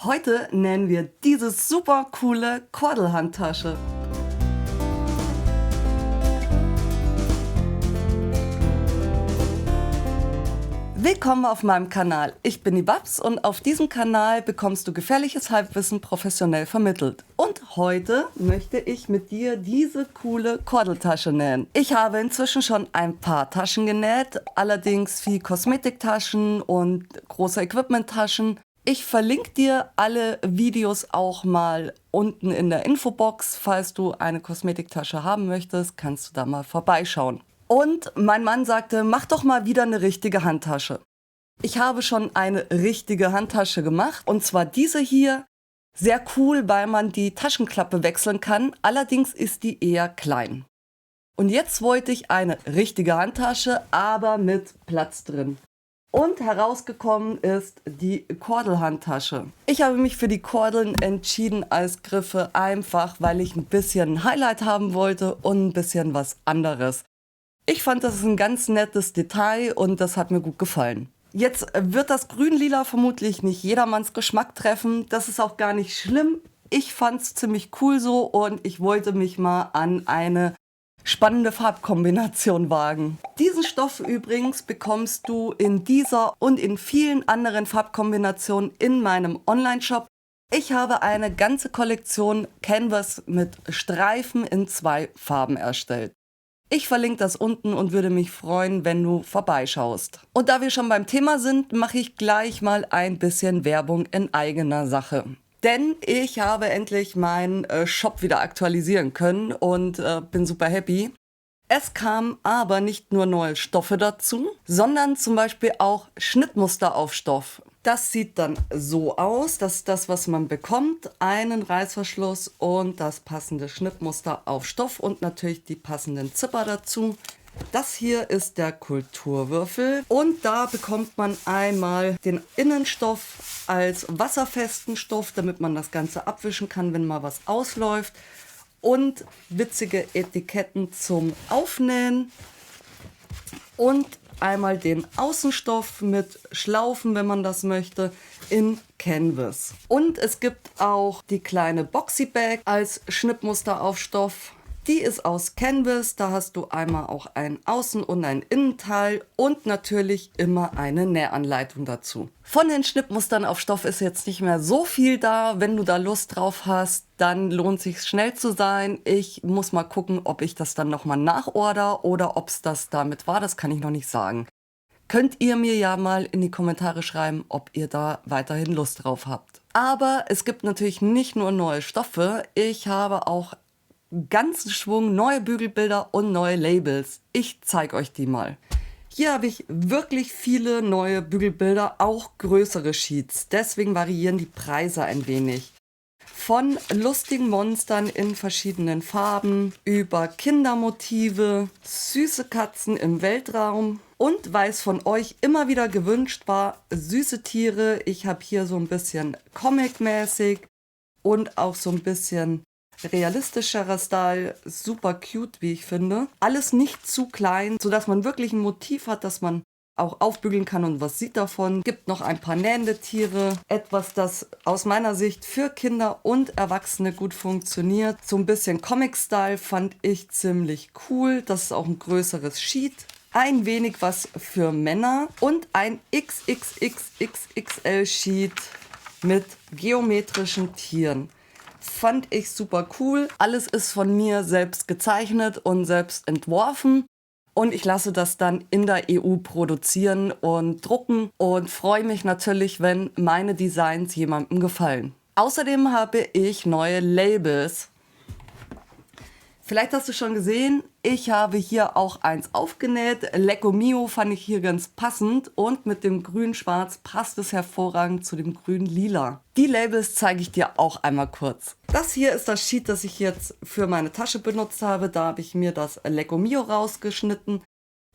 Heute nähen wir diese super coole Kordelhandtasche. Willkommen auf meinem Kanal. Ich bin die Babs und auf diesem Kanal bekommst du gefährliches Halbwissen professionell vermittelt. Und heute möchte ich mit dir diese coole Kordeltasche nähen. Ich habe inzwischen schon ein paar Taschen genäht, allerdings viel Kosmetiktaschen und große Equipmenttaschen. Ich verlinke dir alle Videos auch mal unten in der Infobox. Falls du eine Kosmetiktasche haben möchtest, kannst du da mal vorbeischauen. Und mein Mann sagte, mach doch mal wieder eine richtige Handtasche. Ich habe schon eine richtige Handtasche gemacht, und zwar diese hier. Sehr cool, weil man die Taschenklappe wechseln kann, allerdings ist die eher klein. Und jetzt wollte ich eine richtige Handtasche, aber mit Platz drin. Und herausgekommen ist die Kordelhandtasche. Ich habe mich für die Kordeln entschieden als Griffe, einfach weil ich ein bisschen Highlight haben wollte und ein bisschen was anderes. Ich fand, das ist ein ganz nettes Detail und das hat mir gut gefallen. Jetzt wird das Grün-Lila vermutlich nicht jedermanns Geschmack treffen. Das ist auch gar nicht schlimm. Ich fand es ziemlich cool so und ich wollte mich mal an eine spannende Farbkombination wagen. Diesen Stoff übrigens bekommst du in dieser und in vielen anderen Farbkombinationen in meinem Online-Shop. Ich habe eine ganze Kollektion Canvas mit Streifen in 2 Farben erstellt. Ich verlinke das unten und würde mich freuen, wenn du vorbeischaust. Und da wir schon beim Thema sind, mache ich gleich mal ein bisschen Werbung in eigener Sache. Denn ich habe endlich meinen Shop wieder aktualisieren können und bin super happy. Es kamen aber nicht nur neue Stoffe dazu, sondern zum Beispiel auch Schnittmuster auf Stoff. Das sieht dann so aus, das ist das, was man bekommt, einen Reißverschluss und das passende Schnittmuster auf Stoff und natürlich die passenden Zipper dazu. Das hier ist der Kulturwürfel und da bekommt man einmal den Innenstoff als wasserfesten Stoff, damit man das Ganze abwischen kann, wenn mal was ausläuft. Und witzige Etiketten zum Aufnähen und einmal den Außenstoff mit Schlaufen, wenn man das möchte, in Canvas. Und es gibt auch die kleine Boxy Bag als Schnittmuster auf Stoff. Die ist aus Canvas, da hast du einmal auch ein Außen- und ein Innenteil und natürlich immer eine Nähanleitung dazu. Von den Schnittmustern auf Stoff ist jetzt nicht mehr so viel da. Wenn du da Lust drauf hast, dann lohnt es sich schnell zu sein. Ich muss mal gucken, ob ich das dann nochmal nachorder oder ob es das damit war. Das kann ich noch nicht sagen. Könnt ihr mir ja mal in die Kommentare schreiben, ob ihr da weiterhin Lust drauf habt. Aber es gibt natürlich nicht nur neue Stoffe. Ich habe auch ganzen Schwung neue Bügelbilder und neue Labels. Ich zeige euch die mal. Hier habe ich wirklich viele neue Bügelbilder, auch größere Sheets. Deswegen variieren die Preise ein wenig. Von lustigen Monstern in verschiedenen Farben, über Kindermotive, süße Katzen im Weltraum und, weil es von euch immer wieder gewünscht war, süße Tiere. Ich habe hier so ein bisschen Comic-mäßig und auch so ein bisschen realistischerer Style, super cute, wie ich finde. Alles nicht zu klein, sodass man wirklich ein Motiv hat, das man auch aufbügeln kann und was sieht davon. Gibt noch ein paar nähende Tiere. Etwas, das aus meiner Sicht für Kinder und Erwachsene gut funktioniert. So ein bisschen Comic-Style fand ich ziemlich cool. Das ist auch ein größeres Sheet. Ein wenig was für Männer und ein XXXXXL-Sheet mit geometrischen Tieren. Fand ich super cool. Alles ist von mir selbst gezeichnet und selbst entworfen. Und ich lasse das dann in der EU produzieren und drucken und freue mich natürlich, wenn meine Designs jemandem gefallen. Außerdem habe ich neue Labels. Vielleicht hast du schon gesehen, ich habe hier auch eins aufgenäht. Lecco Mio fand ich hier ganz passend und mit dem Grün-Schwarz passt es hervorragend zu dem Grün-Lila. Die Labels zeige ich dir auch einmal kurz. Das hier ist das Sheet, das ich jetzt für meine Tasche benutzt habe. Da habe ich mir das Lecco Mio rausgeschnitten.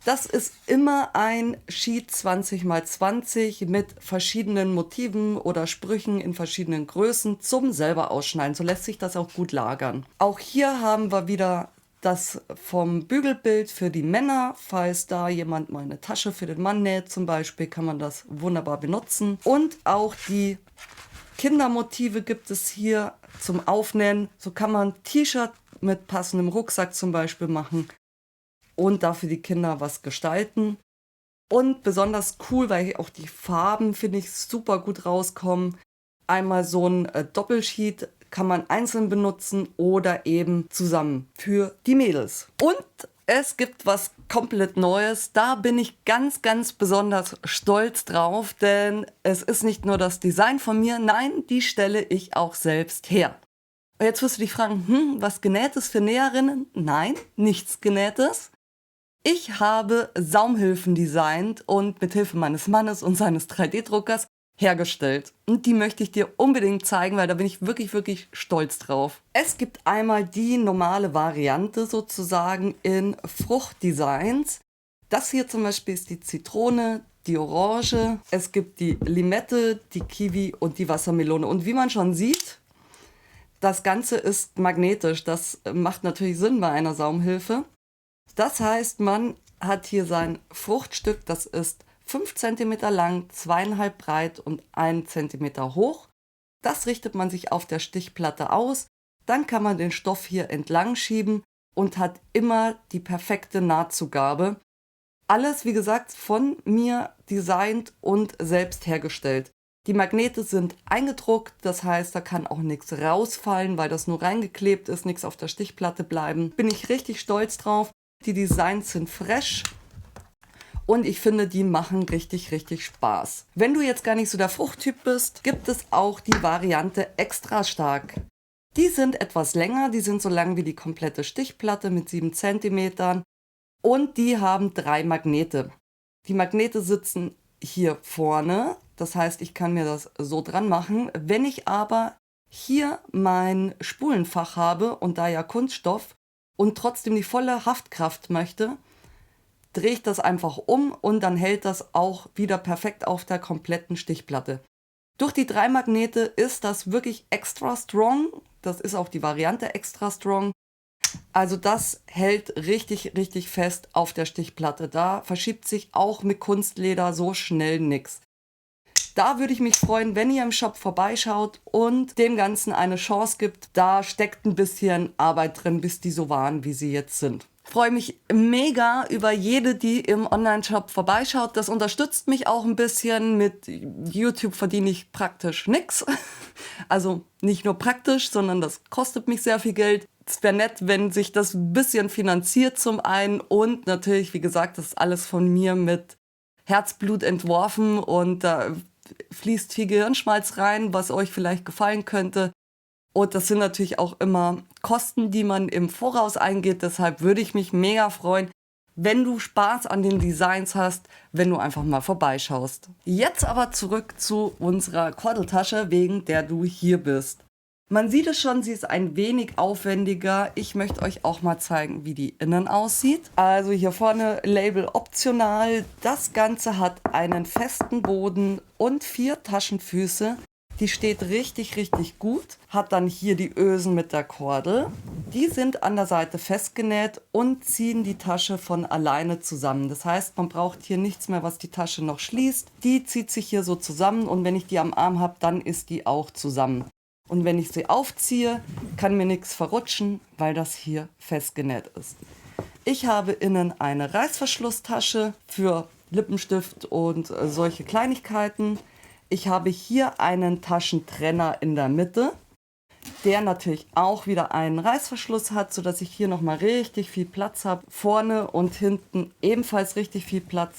Das ist immer ein Sheet 20×20 mit verschiedenen Motiven oder Sprüchen in verschiedenen Größen zum selber ausschneiden. So lässt sich das auch gut lagern. Auch hier haben wir wieder das vom Bügelbild für die Männer. Falls da jemand mal eine Tasche für den Mann näht zum Beispiel, kann man das wunderbar benutzen. Und auch die Kindermotive gibt es hier zum Aufnähen. So kann man ein T-Shirt mit passendem Rucksack zum Beispiel machen und dafür die Kinder was gestalten. Und besonders cool, weil auch die Farben, finde ich, super gut rauskommen. Einmal so ein Doppelsheet kann man einzeln benutzen oder eben zusammen für die Mädels. Und es gibt was komplett Neues. Da bin ich ganz, ganz besonders stolz drauf, denn es ist nicht nur das Design von mir, nein, die stelle ich auch selbst her. Und jetzt wirst du dich fragen, was Genähtes für Näherinnen? Nein, nichts Genähtes. Ich habe Saumhilfen designt und mit Hilfe meines Mannes und seines 3D-Druckers hergestellt. Und die möchte ich dir unbedingt zeigen, weil da bin ich wirklich, wirklich stolz drauf. Es gibt einmal die normale Variante sozusagen in Fruchtdesigns. Das hier zum Beispiel ist die Zitrone, die Orange. Es gibt die Limette, die Kiwi und die Wassermelone. Und wie man schon sieht, das Ganze ist magnetisch. Das macht natürlich Sinn bei einer Saumhilfe. Das heißt, man hat hier sein Fruchtstück, das ist 5 cm lang, 2,5 breit und 1 cm hoch. Das richtet man sich auf der Stichplatte aus. Dann kann man den Stoff hier entlang schieben und hat immer die perfekte Nahtzugabe. Alles, wie gesagt, von mir designt und selbst hergestellt. Die Magnete sind eingedruckt, das heißt, da kann auch nichts rausfallen, weil das nur reingeklebt ist, nichts auf der Stichplatte bleiben. Bin ich richtig stolz drauf. Die Designs sind fresh. Und ich finde, die machen richtig, richtig Spaß. Wenn du jetzt gar nicht so der Fruchttyp bist, gibt es auch die Variante extra stark. Die sind etwas länger, die sind so lang wie die komplette Stichplatte mit 7 cm. Und die haben 3 Magnete. Die Magnete sitzen hier vorne, das heißt, ich kann mir das so dran machen. Wenn ich aber hier mein Spulenfach habe und da ja Kunststoff und trotzdem die volle Haftkraft möchte, drehe ich das einfach um und dann hält das auch wieder perfekt auf der kompletten Stichplatte. Durch die 3 Magnete ist das wirklich extra strong. Das ist auch die Variante extra strong. Also das hält richtig, richtig fest auf der Stichplatte. Da verschiebt sich auch mit Kunstleder so schnell nichts. Da würde ich mich freuen, wenn ihr im Shop vorbeischaut und dem Ganzen eine Chance gibt. Da steckt ein bisschen Arbeit drin, bis die so waren, wie sie jetzt sind. Ich freue mich mega über jede, die im Online-Shop vorbeischaut. Das unterstützt mich auch ein bisschen. Mit YouTube verdiene ich praktisch nichts. Also nicht nur praktisch, sondern das kostet mich sehr viel Geld. Es wäre nett, wenn sich das ein bisschen finanziert zum einen. Und natürlich, wie gesagt, das ist alles von mir mit Herzblut entworfen. Und da fließt viel Gehirnschmalz rein, was euch vielleicht gefallen könnte. Und das sind natürlich auch immer Kosten, die man im Voraus eingeht. Deshalb würde ich mich mega freuen, wenn du Spaß an den Designs hast, wenn du einfach mal vorbeischaust. Jetzt aber zurück zu unserer Kordeltasche, wegen der du hier bist. Man sieht es schon, sie ist ein wenig aufwendiger. Ich möchte euch auch mal zeigen, wie die innen aussieht. Also hier vorne Label optional. Das Ganze hat einen festen Boden und 4 Taschenfüße. Die steht richtig, richtig gut. Hat dann hier die Ösen mit der Kordel. Die sind an der Seite festgenäht und ziehen die Tasche von alleine zusammen. Das heißt, man braucht hier nichts mehr, was die Tasche noch schließt. Die zieht sich hier so zusammen und wenn ich die am Arm habe, dann ist die auch zusammen. Und wenn ich sie aufziehe, kann mir nichts verrutschen, weil das hier festgenäht ist. Ich habe innen eine Reißverschlusstasche für Lippenstift und solche Kleinigkeiten. Ich habe hier einen Taschentrenner in der Mitte, der natürlich auch wieder einen Reißverschluss hat, sodass ich hier nochmal richtig viel Platz habe. Vorne und hinten ebenfalls richtig viel Platz.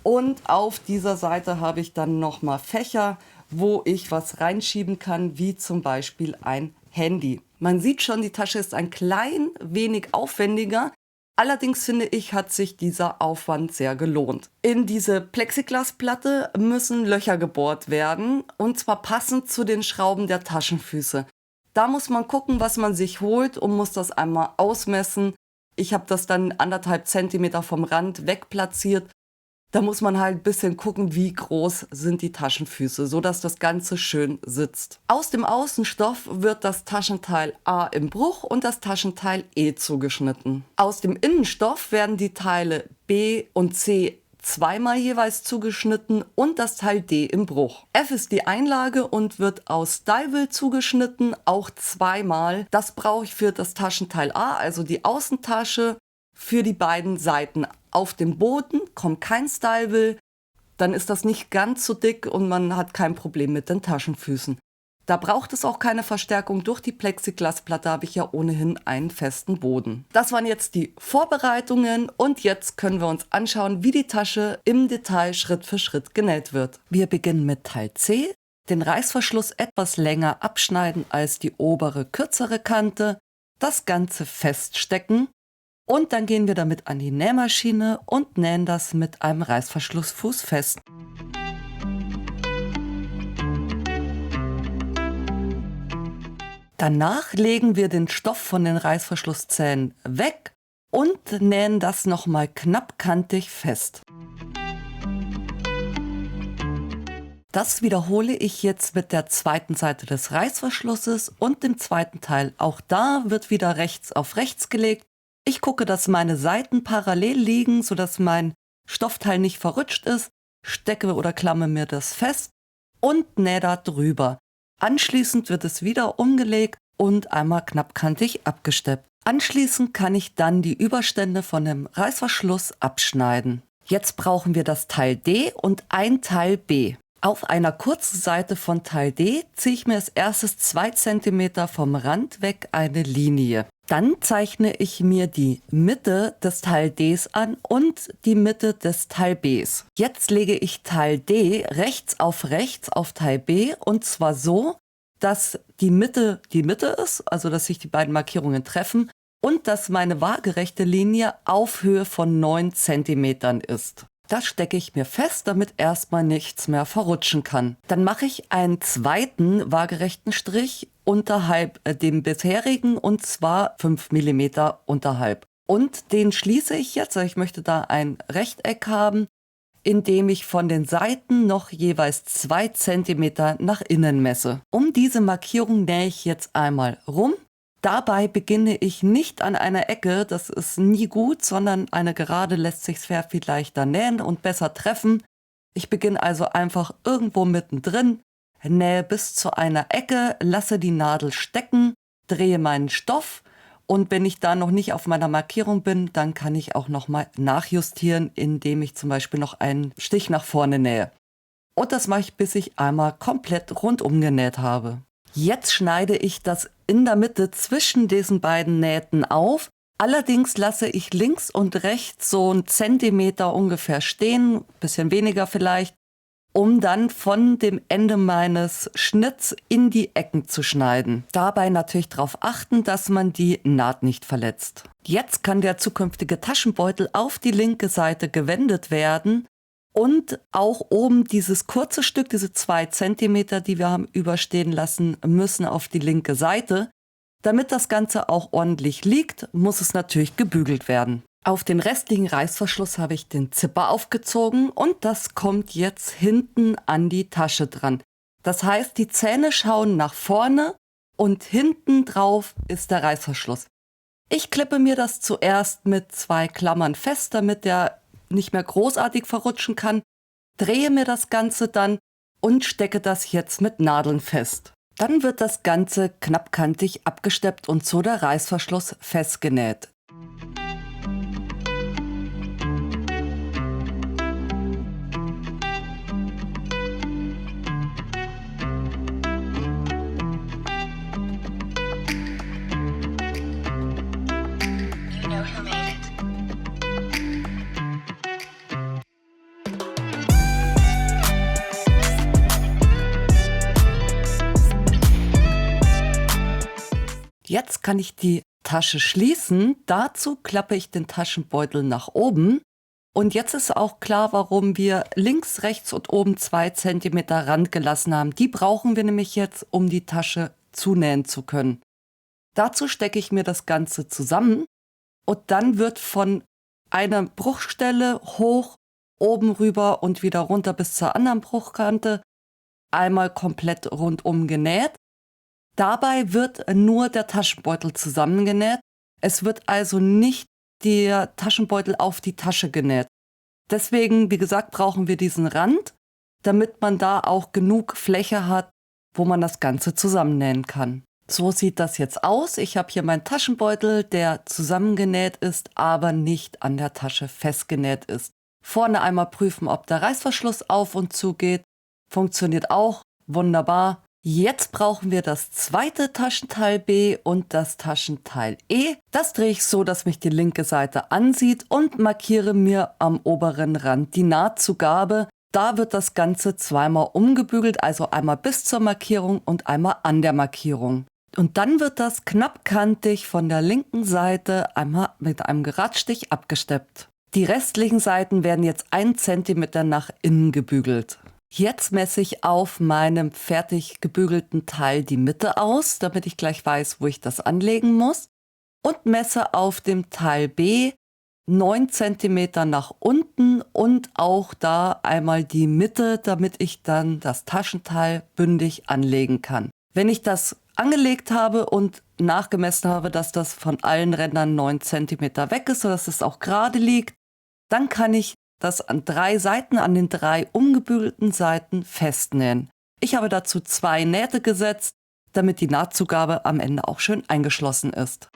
Und auf dieser Seite habe ich dann nochmal Fächer, wo ich was reinschieben kann, wie zum Beispiel ein Handy. Man sieht schon, die Tasche ist ein klein wenig aufwendiger. Allerdings finde ich, hat sich dieser Aufwand sehr gelohnt. In diese Plexiglasplatte müssen Löcher gebohrt werden und zwar passend zu den Schrauben der Taschenfüße. Da muss man gucken, was man sich holt und muss das einmal ausmessen. Ich habe das dann 1,5 Zentimeter vom Rand wegplatziert. Da muss man halt ein bisschen gucken, wie groß sind die Taschenfüße, sodass das Ganze schön sitzt. Aus dem Außenstoff wird das Taschenteil A im Bruch und das Taschenteil E zugeschnitten. Aus dem Innenstoff werden die Teile B und C zweimal jeweils zugeschnitten und das Teil D im Bruch. F ist die Einlage und wird aus Style zugeschnitten, auch zweimal. Das brauche ich für das Taschenteil A, also die Außentasche, für die beiden Seiten. Auf dem Boden kommt kein Style, dann ist das nicht ganz so dick und man hat kein Problem mit den Taschenfüßen. Da braucht es auch keine Verstärkung. Durch die Plexiglasplatte habe ich ja ohnehin einen festen Boden. Das waren jetzt die Vorbereitungen und jetzt können wir uns anschauen, wie die Tasche im Detail Schritt für Schritt genäht wird. Wir beginnen mit Teil C. Den Reißverschluss etwas länger abschneiden als die obere, kürzere Kante. Das Ganze feststecken und dann gehen wir damit an die Nähmaschine und nähen das mit einem Reißverschlussfuß fest. Danach legen wir den Stoff von den Reißverschlusszähnen weg und nähen das nochmal knappkantig fest. Das wiederhole ich jetzt mit der zweiten Seite des Reißverschlusses und dem zweiten Teil. Auch da wird wieder rechts auf rechts gelegt. Ich gucke, dass meine Seiten parallel liegen, sodass mein Stoffteil nicht verrutscht ist, stecke oder klamme mir das fest und nähe da drüber. Anschließend wird es wieder umgelegt und einmal knappkantig abgesteppt. Anschließend kann ich dann die Überstände von dem Reißverschluss abschneiden. Jetzt brauchen wir das Teil D und ein Teil B. Auf einer kurzen Seite von Teil D ziehe ich mir als erstes 2 cm vom Rand weg eine Linie. Dann zeichne ich mir die Mitte des Teil Ds an und die Mitte des Teil Bs. Jetzt lege ich Teil D rechts auf Teil B und zwar so, dass die Mitte ist, also dass sich die beiden Markierungen treffen und dass meine waagerechte Linie auf Höhe von 9 cm ist. Das stecke ich mir fest, damit erstmal nichts mehr verrutschen kann. Dann mache ich einen zweiten waagerechten Strich unterhalb dem bisherigen und zwar 5 mm unterhalb. Und den schließe ich jetzt, also ich möchte da ein Rechteck haben, indem ich von den Seiten noch jeweils 2 cm nach innen messe. Um diese Markierung nähe ich jetzt einmal rum. Dabei beginne ich nicht an einer Ecke, das ist nie gut, sondern eine Gerade lässt sich sehr viel leichter nähen und besser treffen. Ich beginne also einfach irgendwo mittendrin, nähe bis zu einer Ecke, lasse die Nadel stecken, drehe meinen Stoff und wenn ich da noch nicht auf meiner Markierung bin, dann kann ich auch nochmal nachjustieren, indem ich zum Beispiel noch einen Stich nach vorne nähe. Und das mache ich, bis ich einmal komplett rundum genäht habe. Jetzt schneide ich das in der Mitte zwischen diesen beiden Nähten auf. Allerdings lasse ich links und rechts so 1 Zentimeter ungefähr stehen, bisschen weniger vielleicht, um dann von dem Ende meines Schnitts in die Ecken zu schneiden. Dabei natürlich darauf achten, dass man die Naht nicht verletzt. Jetzt kann der zukünftige Taschenbeutel auf die linke Seite gewendet werden. Und auch oben dieses kurze Stück, diese 2 Zentimeter, die wir haben überstehen lassen, müssen auf die linke Seite. Damit das Ganze auch ordentlich liegt, muss es natürlich gebügelt werden. Auf den restlichen Reißverschluss habe ich den Zipper aufgezogen und das kommt jetzt hinten an die Tasche dran. Das heißt, die Zähne schauen nach vorne und hinten drauf ist der Reißverschluss. Ich klippe mir das zuerst mit 2 Klammern fest, damit der nicht mehr großartig verrutschen kann, drehe mir das Ganze dann und stecke das jetzt mit Nadeln fest. Dann wird das Ganze knappkantig abgesteppt und so der Reißverschluss festgenäht. Jetzt kann ich die Tasche schließen. Dazu klappe ich den Taschenbeutel nach oben. Und jetzt ist auch klar, warum wir links, rechts und oben 2 cm Rand gelassen haben. Die brauchen wir nämlich jetzt, um die Tasche zunähen zu können. Dazu stecke ich mir das Ganze zusammen und dann wird von einer Bruchstelle hoch, oben rüber und wieder runter bis zur anderen Bruchkante einmal komplett rundum genäht. Dabei wird nur der Taschenbeutel zusammengenäht. Es wird also nicht der Taschenbeutel auf die Tasche genäht. Deswegen, wie gesagt, brauchen wir diesen Rand, damit man da auch genug Fläche hat, wo man das Ganze zusammennähen kann. So sieht das jetzt aus. Ich habe hier meinen Taschenbeutel, der zusammengenäht ist, aber nicht an der Tasche festgenäht ist. Vorne einmal prüfen, ob der Reißverschluss auf und zu geht. Funktioniert auch wunderbar. Jetzt brauchen wir das zweite Taschenteil B und das Taschenteil E. Das drehe ich so, dass mich die linke Seite ansieht und markiere mir am oberen Rand die Nahtzugabe. Da wird das Ganze zweimal umgebügelt, also einmal bis zur Markierung und einmal an der Markierung. Und dann wird das knappkantig von der linken Seite einmal mit einem Geradstich abgesteppt. Die restlichen Seiten werden jetzt 1 cm nach innen gebügelt. Jetzt messe ich auf meinem fertig gebügelten Teil die Mitte aus, damit ich gleich weiß, wo ich das anlegen muss. Und messe auf dem Teil B 9 cm nach unten und auch da einmal die Mitte, damit ich dann das Taschenteil bündig anlegen kann. Wenn ich das angelegt habe und nachgemessen habe, dass das von allen Rändern 9 cm weg ist, sodass es auch gerade liegt, dann kann ich das an 3 Seiten, an den 3 umgebügelten Seiten festnähen. Ich habe dazu 2 Nähte gesetzt, damit die Nahtzugabe am Ende auch schön eingeschlossen ist.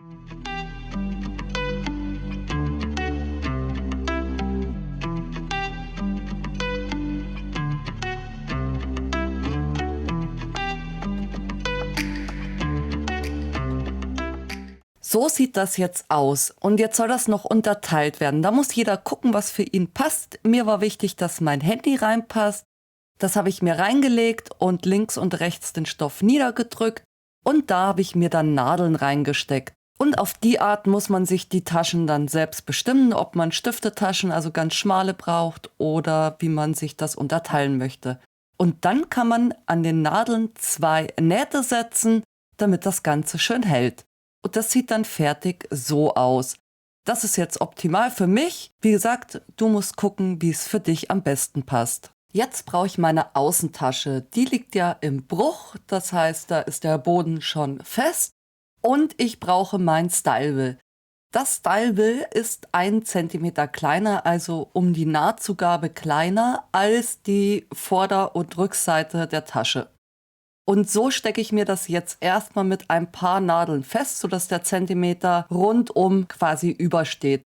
So sieht das jetzt aus und jetzt soll das noch unterteilt werden. Da muss jeder gucken, was für ihn passt. Mir war wichtig, dass mein Handy reinpasst. Das habe ich mir reingelegt und links und rechts den Stoff niedergedrückt und da habe ich mir dann Nadeln reingesteckt. Und auf die Art muss man sich die Taschen dann selbst bestimmen, ob man Stiftetaschen, also ganz schmale braucht oder wie man sich das unterteilen möchte. Und dann kann man an den Nadeln 2 Nähte setzen, damit das Ganze schön hält. Und das sieht dann fertig so aus. Das ist jetzt optimal für mich. Wie gesagt, du musst gucken, wie es für dich am besten passt. Jetzt brauche ich meine Außentasche. Die liegt ja im Bruch, das heißt, da ist der Boden schon fest. Und ich brauche mein Style-Will. Das Style-Will ist 1 cm kleiner, also um die Nahtzugabe kleiner als die Vorder- und Rückseite der Tasche. Und so stecke ich mir das jetzt erstmal mit ein paar Nadeln fest, sodass der Zentimeter rundum quasi übersteht.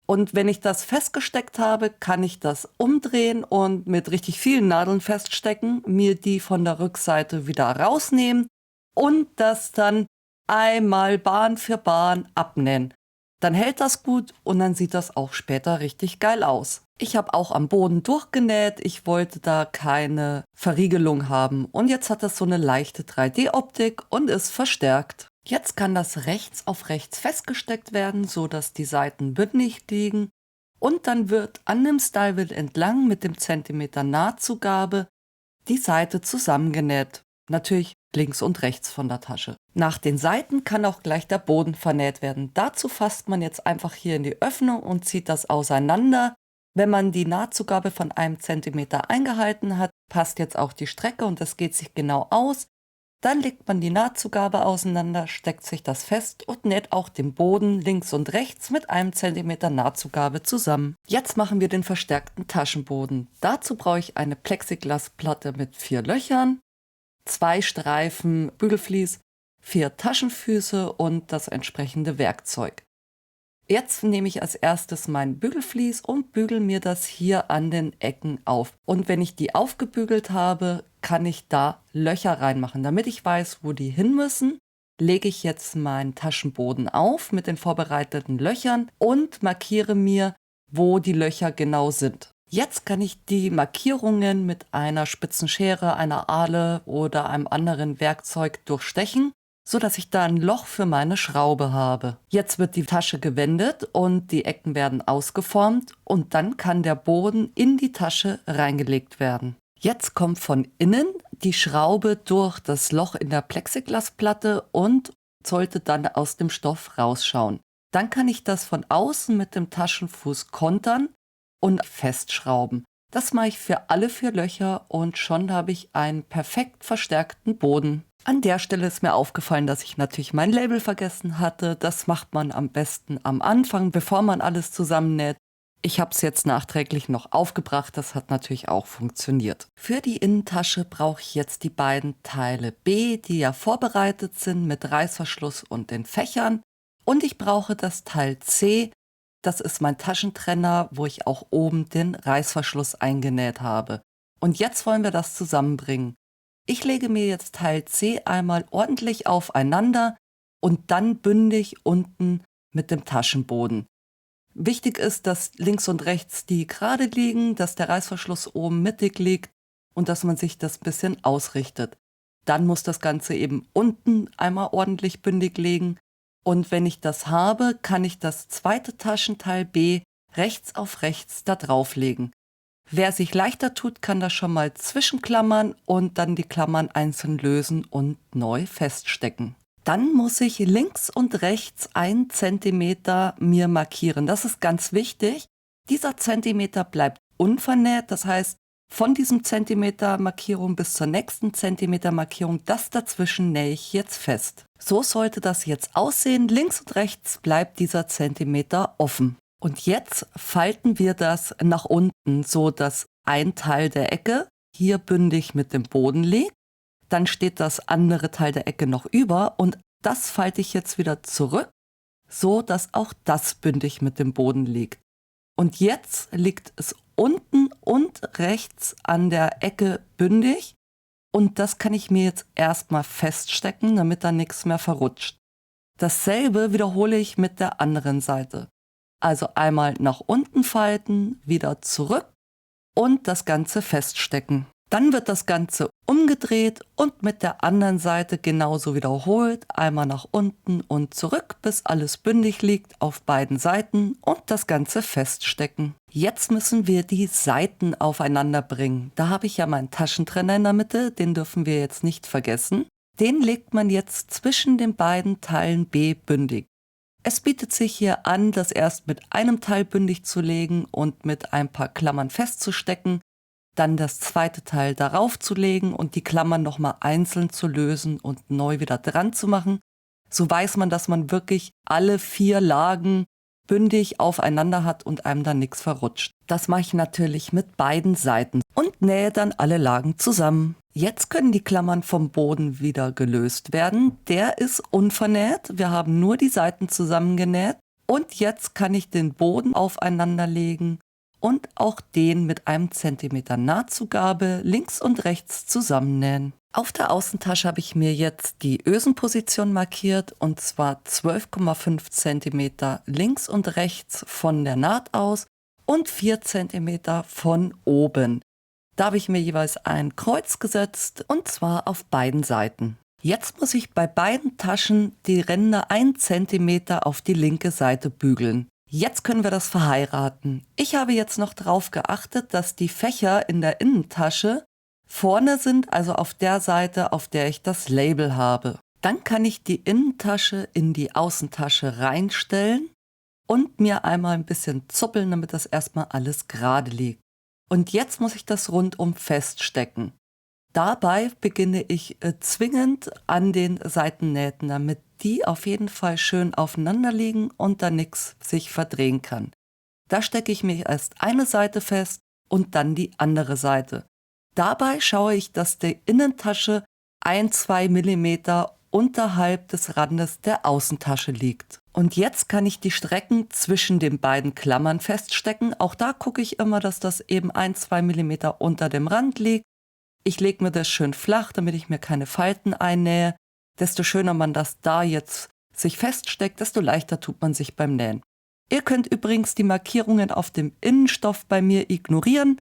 Und wenn ich das festgesteckt habe, kann ich das umdrehen und mit richtig vielen Nadeln feststecken, mir die von der Rückseite wieder rausnehmen und das dann einmal Bahn für Bahn abnähen. Dann hält das gut und dann sieht das auch später richtig geil aus. Ich habe auch am Boden durchgenäht, ich wollte da keine Verriegelung haben und jetzt hat das so eine leichte 3D-Optik und ist verstärkt. Jetzt kann das rechts auf rechts festgesteckt werden, so dass die Seiten bündig liegen und dann wird an dem Style-Will entlang mit dem Zentimeter Nahtzugabe die Seite zusammengenäht. Natürlich links und rechts von der Tasche. Nach den Seiten kann auch gleich der Boden vernäht werden. Dazu fasst man jetzt einfach hier in die Öffnung und zieht das auseinander. Wenn man die Nahtzugabe von 1 Zentimeter eingehalten hat, passt jetzt auch die Strecke und das geht sich genau aus. Dann legt man die Nahtzugabe auseinander, steckt sich das fest und näht auch den Boden links und rechts mit 1 Zentimeter Nahtzugabe zusammen. Jetzt machen wir den verstärkten Taschenboden. Dazu brauche ich eine Plexiglasplatte mit 4 Löchern, 2 Streifen Bügelvlies, 4 Taschenfüße und das entsprechende Werkzeug. Jetzt nehme ich als erstes mein Bügelvlies und bügel mir das hier an den Ecken auf. Und wenn ich die aufgebügelt habe, kann ich da Löcher reinmachen. Damit ich weiß, wo die hin müssen, lege ich jetzt meinen Taschenboden auf mit den vorbereiteten Löchern und markiere mir, wo die Löcher genau sind. Jetzt kann ich die Markierungen mit einer spitzen Schere, einer Ahle oder einem anderen Werkzeug durchstechen, sodass ich da ein Loch für meine Schraube habe. Jetzt wird die Tasche gewendet und die Ecken werden ausgeformt und dann kann der Boden in die Tasche reingelegt werden. Jetzt kommt von innen die Schraube durch das Loch in der Plexiglasplatte und sollte dann aus dem Stoff rausschauen. Dann kann ich das von außen mit dem Taschenfuß kontern und festschrauben. Das mache ich für alle 4 Löcher und schon habe ich einen perfekt verstärkten Boden. An der Stelle ist mir aufgefallen, dass ich natürlich mein Label vergessen hatte. Das macht man am besten am Anfang, bevor man alles zusammennäht. Ich habe es jetzt nachträglich noch aufgebracht, das hat natürlich auch funktioniert. Für die Innentasche brauche ich jetzt die beiden Teile B, die ja vorbereitet sind mit Reißverschluss und den Fächern. Und ich brauche das Teil C, das ist mein Taschentrenner, wo ich auch oben den Reißverschluss eingenäht habe. Und jetzt wollen wir das zusammenbringen. Ich lege mir jetzt Teil C einmal ordentlich aufeinander und dann bündig unten mit dem Taschenboden. Wichtig ist, dass links und rechts die gerade liegen, dass der Reißverschluss oben mittig liegt und dass man sich das ein bisschen ausrichtet. Dann muss das Ganze eben unten einmal ordentlich bündig liegen. Und wenn ich das habe, kann ich das zweite Taschenteil B rechts auf rechts da drauflegen. Wer sich leichter tut, kann das schon mal zwischenklammern und dann die Klammern einzeln lösen und neu feststecken. Dann muss ich links und rechts 1 Zentimeter mir markieren. Das ist ganz wichtig. Dieser Zentimeter bleibt unvernäht. Das heißt, von diesem Zentimeter Markierung bis zur nächsten Zentimeter Markierung, das dazwischen nähe ich jetzt fest. So sollte das jetzt aussehen. Links und rechts bleibt dieser Zentimeter offen. Und jetzt falten wir das nach unten, so dass ein Teil der Ecke hier bündig mit dem Boden liegt. Dann steht das andere Teil der Ecke noch über und das falte ich jetzt wieder zurück, so dass auch das bündig mit dem Boden liegt. Und jetzt liegt es unten und rechts an der Ecke bündig und das kann ich mir jetzt erstmal feststecken, damit da nichts mehr verrutscht. Dasselbe wiederhole ich mit der anderen Seite. Also einmal nach unten falten, wieder zurück und das Ganze feststecken. Dann wird das Ganze umgedreht und mit der anderen Seite genauso wiederholt, einmal nach unten und zurück, bis alles bündig liegt auf beiden Seiten und das Ganze feststecken. Jetzt müssen wir die Seiten aufeinander bringen. Da habe ich ja meinen Taschentrenner in der Mitte, den dürfen wir jetzt nicht vergessen. Den legt man jetzt zwischen den beiden Teilen B bündig. Es bietet sich hier an, das erst mit einem Teil bündig zu legen und mit ein paar Klammern festzustecken, dann das zweite Teil darauf zu legen und die Klammern nochmal einzeln zu lösen und neu wieder dran zu machen. So weiß man, dass man wirklich alle 4 Lagen bündig aufeinander hat und einem dann nichts verrutscht. Das mache ich natürlich mit beiden Seiten und nähe dann alle Lagen zusammen. Jetzt können die Klammern vom Boden wieder gelöst werden. Der ist unvernäht. Wir haben nur die Seiten zusammengenäht. Und jetzt kann ich den Boden aufeinander legen und auch den mit einem Zentimeter Nahtzugabe links und rechts zusammennähen. Auf der Außentasche habe ich mir jetzt die Ösenposition markiert und zwar 12,5 cm links und rechts von der Naht aus und 4 cm von oben. Da habe ich mir jeweils ein Kreuz gesetzt und zwar auf beiden Seiten. Jetzt muss ich bei beiden Taschen die Ränder 1 cm auf die linke Seite bügeln. Jetzt können wir das verheiraten. Ich habe jetzt noch darauf geachtet, dass die Fächer in der Innentasche vorne sind, also auf der Seite, auf der ich das Label habe. Dann kann ich die Innentasche in die Außentasche reinstellen und mir einmal ein bisschen zuppeln, damit das erstmal alles gerade liegt. Und jetzt muss ich das rundum feststecken. Dabei beginne ich zwingend an den Seitennähten, damit die auf jeden Fall schön aufeinander liegen und da nichts sich verdrehen kann. Da stecke ich mir erst eine Seite fest und dann die andere Seite. Dabei schaue ich, dass die Innentasche 1-2 mm unterhalb des Randes der Außentasche liegt. Und jetzt kann ich die Strecken zwischen den beiden Klammern feststecken. Auch da gucke ich immer, dass das eben 1-2 mm unter dem Rand liegt. Ich lege mir das schön flach, damit ich mir keine Falten einnähe. Desto schöner man das da jetzt sich feststeckt, desto leichter tut man sich beim Nähen. Ihr könnt übrigens die Markierungen auf dem Innenstoff bei mir ignorieren.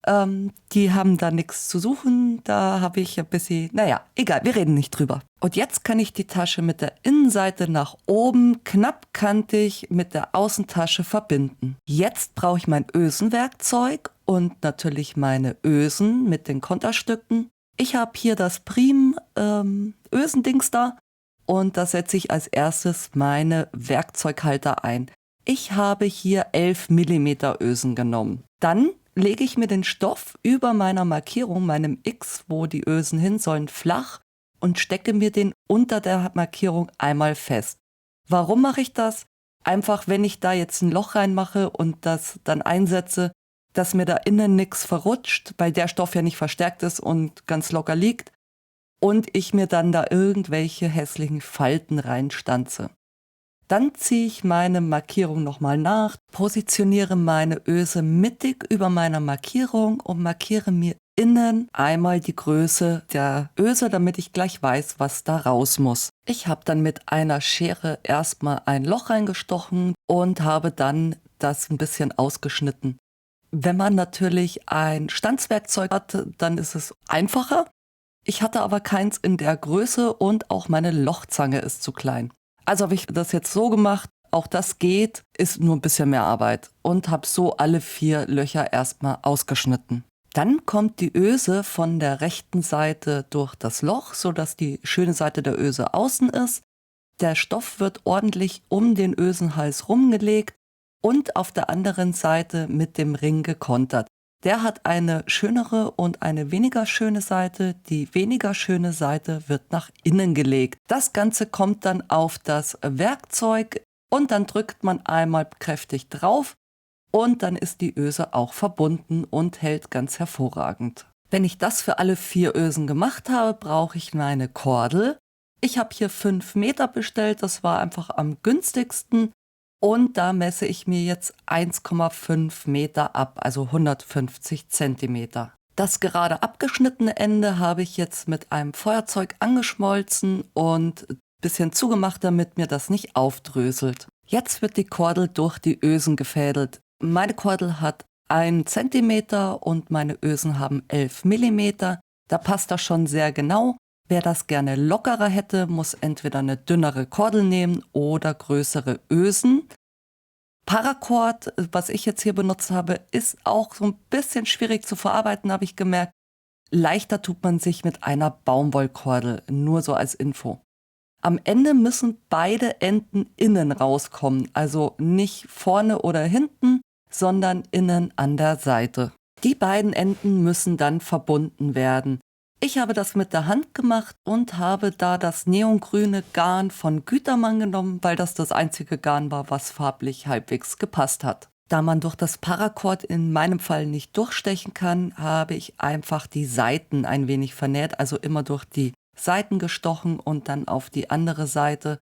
Die haben da nichts zu suchen. Da habe ich ein bisschen, naja, egal, wir reden nicht drüber. Und jetzt kann ich die Tasche mit der Innenseite nach oben knappkantig mit der Außentasche verbinden. Jetzt brauche ich mein Ösenwerkzeug und natürlich meine Ösen mit den Konterstücken. Ich habe hier das Prim Ösendings da und da setze ich als erstes meine Werkzeughalter ein. Ich habe hier 11 mm Ösen genommen. Dann lege ich mir den Stoff über meiner Markierung, meinem X, wo die Ösen hin sollen, flach und stecke mir den unter der Markierung einmal fest. Warum mache ich das? Einfach, wenn ich da jetzt ein Loch reinmache und das dann einsetze, dass mir da innen nichts verrutscht, weil der Stoff ja nicht verstärkt ist und ganz locker liegt und ich mir dann da irgendwelche hässlichen Falten reinstanze. Dann ziehe ich meine Markierung nochmal nach, positioniere meine Öse mittig über meiner Markierung und markiere mir innen einmal die Größe der Öse, damit ich gleich weiß, was da raus muss. Ich habe dann mit einer Schere erstmal ein Loch reingestochen und habe dann das ein bisschen ausgeschnitten. Wenn man natürlich ein Stanzwerkzeug hat, dann ist es einfacher. Ich hatte aber keins in der Größe und auch meine Lochzange ist zu klein. Also habe ich das jetzt so gemacht, auch das geht, ist nur ein bisschen mehr Arbeit und habe so alle 4 Löcher erstmal ausgeschnitten. Dann kommt die Öse von der rechten Seite durch das Loch, sodass die schöne Seite der Öse außen ist. Der Stoff wird ordentlich um den Ösenhals rumgelegt und auf der anderen Seite mit dem Ring gekontert. Der hat eine schönere und eine weniger schöne Seite. Die weniger schöne Seite wird nach innen gelegt. Das Ganze kommt dann auf das Werkzeug und dann drückt man einmal kräftig drauf und dann ist die Öse auch verbunden und hält ganz hervorragend. Wenn ich das für alle 4 Ösen gemacht habe, brauche ich meine Kordel. Ich habe hier 5 Meter bestellt, das war einfach am günstigsten. Und da messe ich mir jetzt 1,5 Meter ab, also 150 Zentimeter. Das gerade abgeschnittene Ende habe ich jetzt mit einem Feuerzeug angeschmolzen und ein bisschen zugemacht, damit mir das nicht aufdröselt. Jetzt wird die Kordel durch die Ösen gefädelt. Meine Kordel hat 1 Zentimeter und meine Ösen haben 11 Millimeter. Da passt das schon sehr genau. Wer das gerne lockerer hätte, muss entweder eine dünnere Kordel nehmen oder größere Ösen. Paracord, was ich jetzt hier benutzt habe, ist auch so ein bisschen schwierig zu verarbeiten, habe ich gemerkt. Leichter tut man sich mit einer Baumwollkordel, nur so als Info. Am Ende müssen beide Enden innen rauskommen, also nicht vorne oder hinten, sondern innen an der Seite. Die beiden Enden müssen dann verbunden werden. Ich habe das mit der Hand gemacht und habe da das neongrüne Garn von Gütermann genommen, weil das das einzige Garn war, was farblich halbwegs gepasst hat. Da man durch das Paracord in meinem Fall nicht durchstechen kann, habe ich einfach die Seiten ein wenig vernäht, also immer durch die Seiten gestochen und dann auf die andere Seite.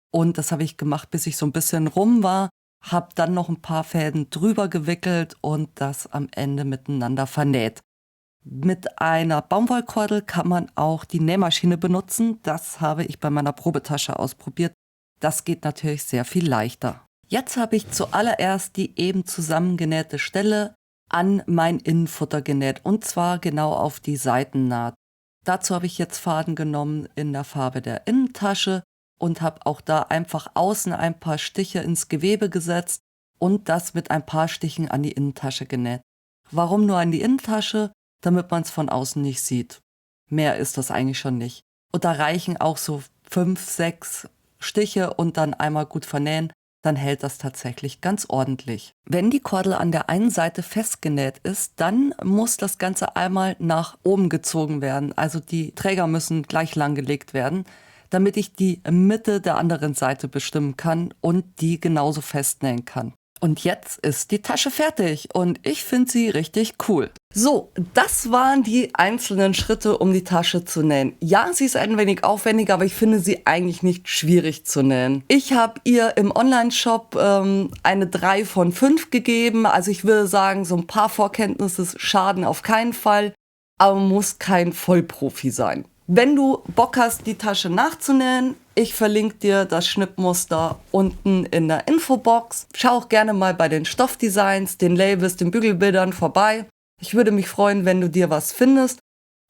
Und das habe ich gemacht, bis ich so ein bisschen rum war, habe dann noch ein paar Fäden drüber gewickelt und das am Ende miteinander vernäht. Mit einer Baumwollkordel kann man auch die Nähmaschine benutzen. Das habe ich bei meiner Probetasche ausprobiert. Das geht natürlich sehr viel leichter. Jetzt habe ich zuallererst die eben zusammengenähte Stelle an mein Innenfutter genäht und zwar genau auf die Seitennaht. Dazu habe ich jetzt Faden genommen in der Farbe der Innentasche und habe auch da einfach außen ein paar Stiche ins Gewebe gesetzt und das mit ein paar Stichen an die Innentasche genäht. Warum nur an die Innentasche? Damit man es von außen nicht sieht. Mehr ist das eigentlich schon nicht. Und da reichen auch so 5, 6 Stiche und dann einmal gut vernähen, dann hält das tatsächlich ganz ordentlich. Wenn die Kordel an der einen Seite festgenäht ist, dann muss das Ganze einmal nach oben gezogen werden. Also die Träger müssen gleich lang gelegt werden, damit ich die Mitte der anderen Seite bestimmen kann und die genauso festnähen kann. Und jetzt ist die Tasche fertig und ich finde sie richtig cool. So, das waren die einzelnen Schritte, um die Tasche zu nähen. Ja, sie ist ein wenig aufwendig, aber ich finde sie eigentlich nicht schwierig zu nähen. Ich habe ihr im Online-Shop eine 3 von 5 gegeben. Also ich würde sagen, so ein paar Vorkenntnisse schaden auf keinen Fall, aber man muss kein Vollprofi sein. Wenn du Bock hast, die Tasche nachzunähen, ich verlinke dir das Schnittmuster unten in der Infobox. Schau auch gerne mal bei den Stoffdesigns, den Labels, den Bügelbildern vorbei. Ich würde mich freuen, wenn du dir was findest.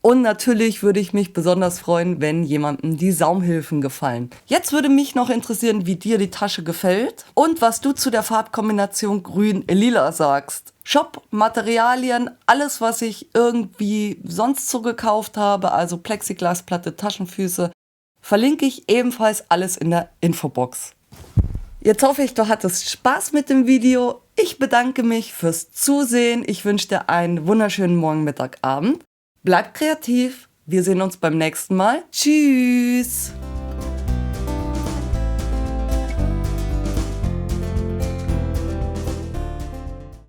Und natürlich würde ich mich besonders freuen, wenn jemandem die Saumhilfen gefallen. Jetzt würde mich noch interessieren, wie dir die Tasche gefällt und was du zu der Farbkombination grün-lila sagst. Shop, Materialien, alles, was ich irgendwie sonst so gekauft habe, also Plexiglasplatte, Taschenfüße, verlinke ich ebenfalls alles in der Infobox. Jetzt hoffe ich, du hattest Spaß mit dem Video. Ich bedanke mich fürs Zusehen. Ich wünsche dir einen wunderschönen Morgen, Mittag, Abend. Bleib kreativ. Wir sehen uns beim nächsten Mal. Tschüss.